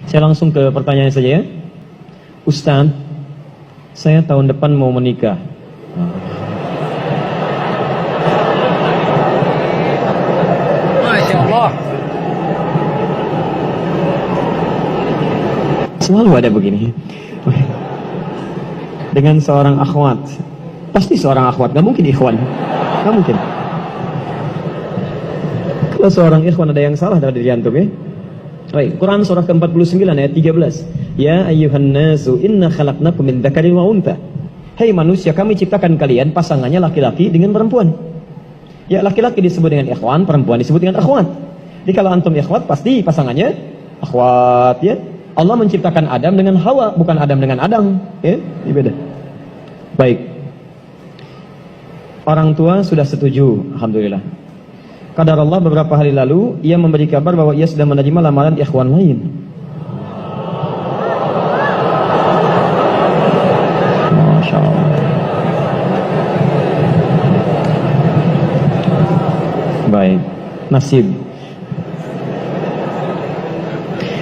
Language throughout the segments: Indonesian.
Saya langsung ke pertanyaan saja ya. Ustaz, saya tahun depan mau menikah. Masya Allah. Selalu ada begini. Dengan seorang akhwat. Pasti seorang akhwat, gak mungkin ikhwan. Gak mungkin. Kalau seorang ikhwan ada yang salah dari diri antum ya. Baik, Quran surah ke-49 ayat 13. Ya ayyuhan nasu inna khalaqnakum min dzakarin wa untha. Hai manusia, kami ciptakan kalian pasangannya laki-laki dengan perempuan. Ya, laki-laki disebut dengan ikhwan, perempuan disebut dengan akhwat. Jadi kalau antum ikhwat pasti pasangannya akhwat ya. Allah menciptakan Adam dengan Hawa, bukan Adam dengan Adam, ya. Ini beda. Baik. Orang tua sudah setuju, alhamdulillah. Kadar Allah beberapa hari lalu ia memberi kabar bahwa ia sudah menerima lamaran ikhwan lain. Masya Allah. Baik, nasib.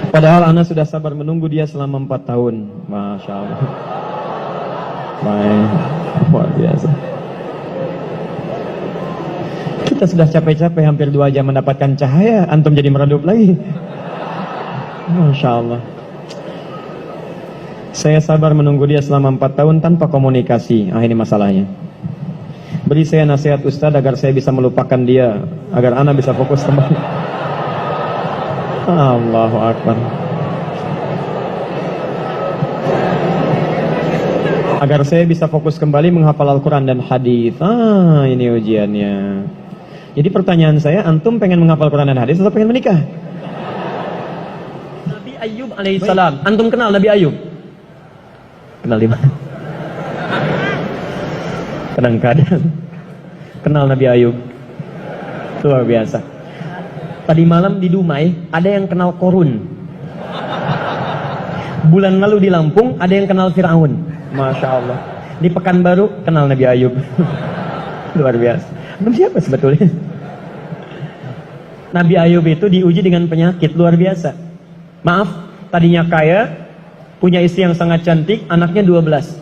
Padahal Ana sudah sabar menunggu dia selama 4 tahun. Masya Allah. Baik, luar biasa. Kita sudah capek-capek hampir 2 jam mendapatkan cahaya, antum jadi meredup lagi. Masya Allah. Saya sabar menunggu dia selama 4 tahun tanpa komunikasi. Ini masalahnya. Beri saya nasihat Ustaz agar saya bisa melupakan dia, agar Ana bisa fokus kembali. Allahu Akbar. Agar saya bisa fokus kembali menghafal Al-Quran dan hadis. Ini ujiannya. Jadi pertanyaan saya, antum pengen menghafal Quran dan hadis atau pengen menikah? Nabi Ayub alaihissalam. Antum kenal Nabi Ayub? Kenal di mana? Kadang-kadang kenal Nabi Ayub. Luar biasa. Tadi malam di Dumai ada yang kenal Korun. Bulan lalu di Lampung ada yang kenal Fir'aun. Masya Allah. Di Pekanbaru kenal Nabi Ayub. Luar biasa. Siapa sebetulnya? Nabi Ayub itu diuji dengan penyakit luar biasa. Maaf, tadinya kaya, punya istri yang sangat cantik, anaknya 12.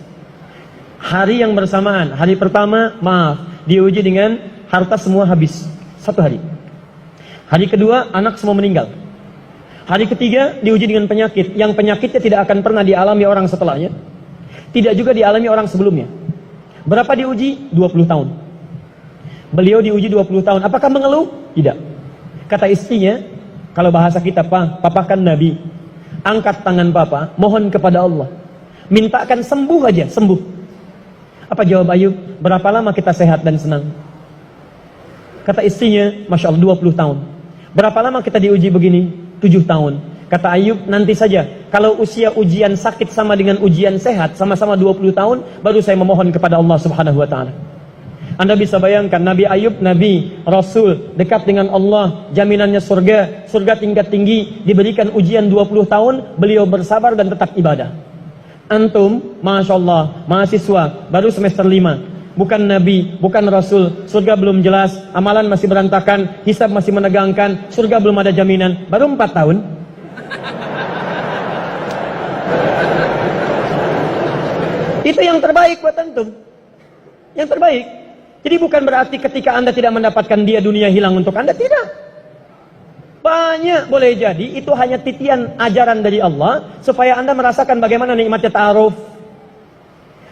Hari yang bersamaan, hari pertama, maaf, diuji dengan harta semua habis. 1 hari. Hari kedua, anak semua meninggal. Hari ketiga, diuji dengan penyakit. Yang penyakitnya tidak akan pernah dialami orang setelahnya. Tidak juga dialami orang sebelumnya. Berapa diuji? 20 tahun. Beliau diuji 20 tahun. Apakah mengeluh? Tidak. Kata istrinya, kalau bahasa kita, papa kan Nabi. Angkat tangan papa, mohon kepada Allah. Mintakan sembuh aja, sembuh. Apa jawab Ayub? Berapa lama kita sehat dan senang? Kata istrinya, Masya Allah 20 tahun. Berapa lama kita diuji begini? 7 tahun. Kata Ayub, nanti saja. Kalau usia ujian sakit sama dengan ujian sehat, sama-sama 20 tahun, baru saya memohon kepada Allah Subhanahu wa ta'ala. Anda bisa bayangkan, Nabi Ayub, Nabi, Rasul, dekat dengan Allah, jaminannya surga, surga tingkat tinggi, diberikan ujian 20 tahun, beliau bersabar dan tetap ibadah. Antum, Masya Allah, mahasiswa, baru semester 5, bukan Nabi, bukan Rasul, surga belum jelas, amalan masih berantakan, hisab masih menegangkan, surga belum ada jaminan, baru 4 tahun. Itu yang terbaik buat antum. Yang terbaik. Jadi bukan berarti ketika Anda tidak mendapatkan dia, dunia hilang untuk Anda. Tidak. Banyak boleh jadi itu hanya titian ajaran dari Allah supaya Anda merasakan bagaimana nikmatnya ta'aruf.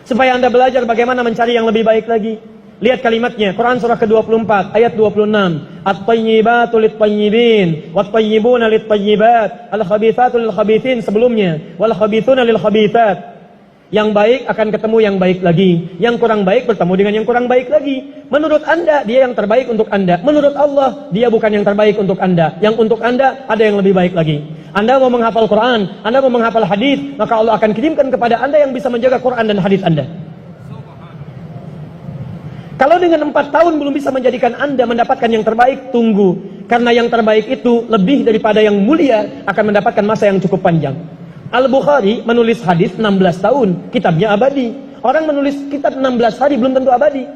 Supaya Anda belajar bagaimana mencari yang lebih baik lagi. Lihat kalimatnya, Quran surah ke-24 ayat 26. At-tayyibatu lit-tayyibin wat-tayyibuna lit-tayyibat al-khabithatu lil-khabithin sebelumnya wal khabithuna lil-khabithat. Yang baik akan ketemu yang baik lagi. Yang kurang baik bertemu dengan yang kurang baik lagi. Menurut Anda, dia yang terbaik untuk Anda. Menurut Allah, dia bukan yang terbaik untuk Anda. Yang untuk Anda, ada yang lebih baik lagi. Anda mau menghafal Quran, Anda mau menghafal hadis, maka Allah akan kirimkan kepada Anda yang bisa menjaga Quran dan hadis Anda. Kalau dengan 4 tahun belum bisa menjadikan Anda mendapatkan yang terbaik, tunggu. Karena yang terbaik itu lebih daripada yang mulia akan mendapatkan masa yang cukup panjang. Al-Bukhari menulis hadis 16 tahun, kitabnya abadi. Orang menulis kitab 16 hari belum tentu abadi.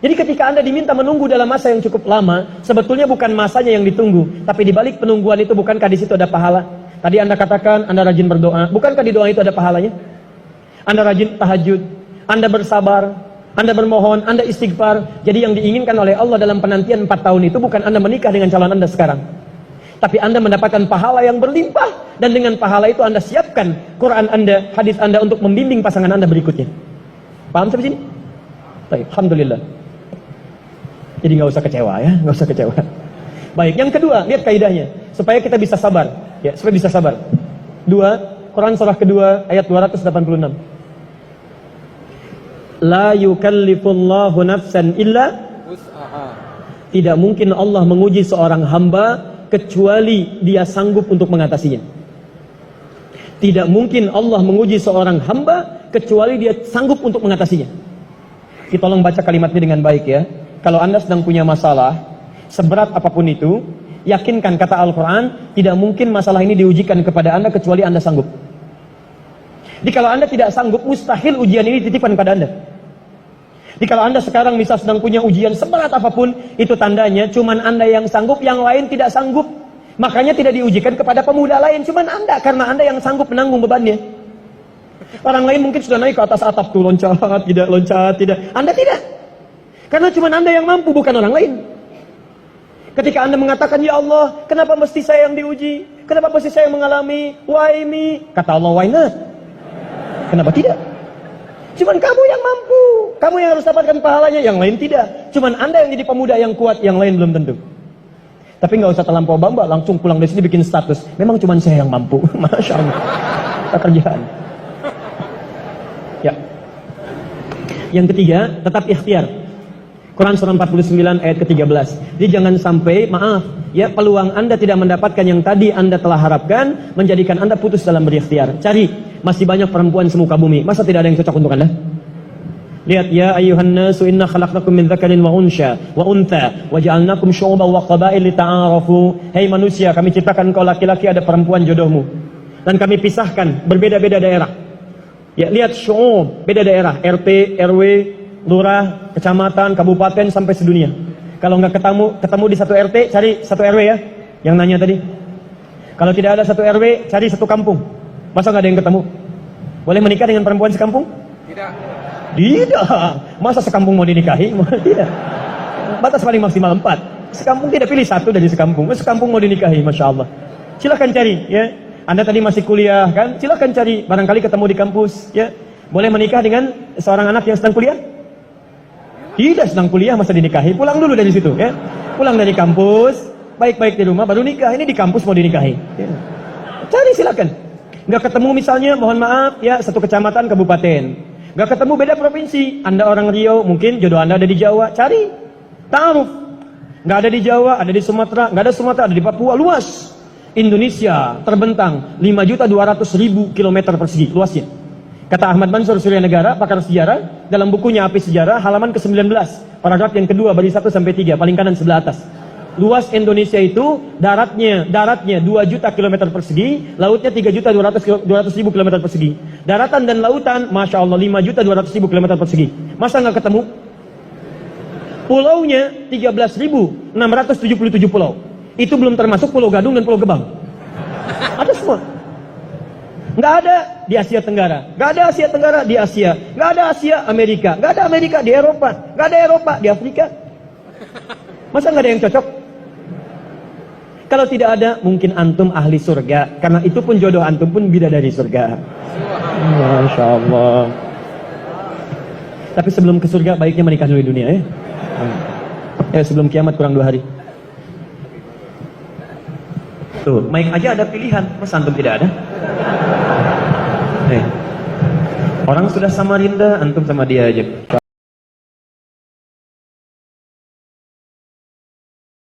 Jadi ketika Anda diminta menunggu dalam masa yang cukup lama, sebetulnya bukan masanya yang ditunggu, tapi di balik penungguan itu bukankah di situ ada pahala? Tadi Anda katakan Anda rajin berdoa. Bukankah di doa itu ada pahalanya? Anda rajin tahajud, Anda bersabar, Anda bermohon, Anda istighfar. Jadi yang diinginkan oleh Allah dalam penantian 4 tahun itu bukan Anda menikah dengan calon Anda sekarang, tapi Anda mendapatkan pahala yang berlimpah. Dan dengan pahala itu Anda siapkan Quran Anda, hadis Anda untuk membimbing pasangan Anda berikutnya. Paham sampai sini? Baik, alhamdulillah. Jadi nggak usah kecewa ya, nggak usah kecewa. Baik, yang kedua, lihat kaidahnya supaya kita bisa sabar, ya, supaya bisa sabar. 2, Quran surah kedua ayat 286. La yukallifullahu nafsan illa Wus'aha. tidak mungkin Allah menguji seorang hamba kecuali dia sanggup untuk mengatasinya. Tidak mungkin Allah menguji seorang hamba kecuali dia sanggup untuk mengatasinya. Kita tolong baca kalimatnya dengan baik ya. Kalau Anda sedang punya masalah, seberat apapun itu, yakinkan kata Al-Quran, tidak mungkin masalah ini diujikan kepada Anda kecuali Anda sanggup. Jadi kalau Anda tidak sanggup, mustahil ujian ini dititipkan pada Anda. Jadi kalau Anda sekarang misal sedang punya ujian seberat apapun, itu tandanya cuman Anda yang sanggup, yang lain tidak sanggup. Makanya tidak diujikan kepada pemuda lain, cuman Anda, karena Anda yang sanggup menanggung bebannya. Orang lain mungkin sudah naik ke atas atap tuh, loncat, tidak. Anda tidak. Karena cuman Anda yang mampu, bukan orang lain. Ketika Anda mengatakan, ya Allah, kenapa mesti saya yang diuji? Kenapa mesti saya yang mengalami? Why me? Kata Allah, why not? Kenapa tidak? Cuman kamu yang mampu. Kamu yang harus dapatkan pahalanya, yang lain tidak. Cuman Anda yang jadi pemuda yang kuat, yang lain belum tentu. Tapi nggak usah terlampau bamba, langsung pulang dari sini bikin status. Memang cuman saya yang mampu. Masya Allah. Pekerjaan. Ya. Yang ketiga, tetap ikhtiar. Quran surah 49 ayat ke-13. Jadi jangan sampai, maaf, ya, peluang Anda tidak mendapatkan yang tadi Anda telah harapkan, menjadikan Anda putus dalam berikhtiar. Cari, masih banyak perempuan semuka bumi. Masa tidak ada yang cocok untuk Anda? Lihat, ya ayuhan nasu inna khalaqnakum min dzakarin wa untha wa ja'alnakum syu'uban wa qabail lita'arafu. Hei manusia, kami ciptakan kau laki-laki, ada perempuan jodohmu. Dan kami pisahkan berbeda-beda daerah. Ya, lihat syu'ub, beda daerah, RT, RW, lurah, kecamatan, kabupaten, sampai sedunia. Kalau nggak ketemu di satu RT, cari satu RW ya. Yang nanya tadi. Kalau tidak ada satu RW, cari satu kampung. Masa nggak ada yang ketemu? Boleh menikah dengan perempuan sekampung? Tidak. Tidak. Masa sekampung mau dinikahi? Tidak. Batas paling maksimal 4. Sekampung tidak, pilih satu dari sekampung. Sekampung mau dinikahi, Masya Allah. Silahkan cari ya. Anda tadi masih kuliah kan? Silahkan cari. Barangkali ketemu di kampus ya. Boleh menikah dengan seorang anak yang sedang kuliah? Tidak, sedang kuliah masa dinikahi. Pulang dulu dari situ ya. Pulang dari kampus, baik-baik di rumah baru nikah. Ini di kampus mau dinikahi ya. Cari, silakan. Nggak ketemu misalnya, mohon maaf ya, satu kecamatan, kabupaten. Nggak ketemu, beda provinsi. Anda orang Riau, mungkin jodoh Anda ada di Jawa. Cari, ta'aruf. Nggak ada di Jawa, ada di Sumatera. Nggak ada Sumatera, ada di Papua. Luas. Indonesia terbentang 5.200.000 kilometer persegi luasnya. Kata Ahmad Mansur Surya Negara, pakar sejarah, dalam bukunya Api Sejarah, halaman ke-19, paragraf yang kedua, baris 1 sampai 3, paling kanan sebelah atas. Luas Indonesia itu, daratnya 2 juta kilometer persegi, lautnya 3.200.000 kilometer persegi. Daratan dan lautan, Masya Allah, 5.200.000 kilometer persegi. Masa nggak ketemu? Pulaunya 13.677 pulau. Itu belum termasuk Pulau Gadung dan Pulau Gebang. Ada semua. Nggak ada di Asia Tenggara, nggak ada Asia Tenggara di Asia, nggak ada Asia Amerika, nggak ada Amerika di Eropa, nggak ada Eropa di Afrika. Masa nggak ada yang cocok? Kalau tidak ada, mungkin antum ahli surga, karena itu pun jodoh antum pun bidadari surga. Masya Allah. Tapi sebelum ke surga, baiknya menikah dulu di dunia ya. Ya, sebelum kiamat kurang 2 hari. Tuh, mic aja ada pilihan, masa antum tidak ada? Orang sudah Samarinda, antum sama dia aja.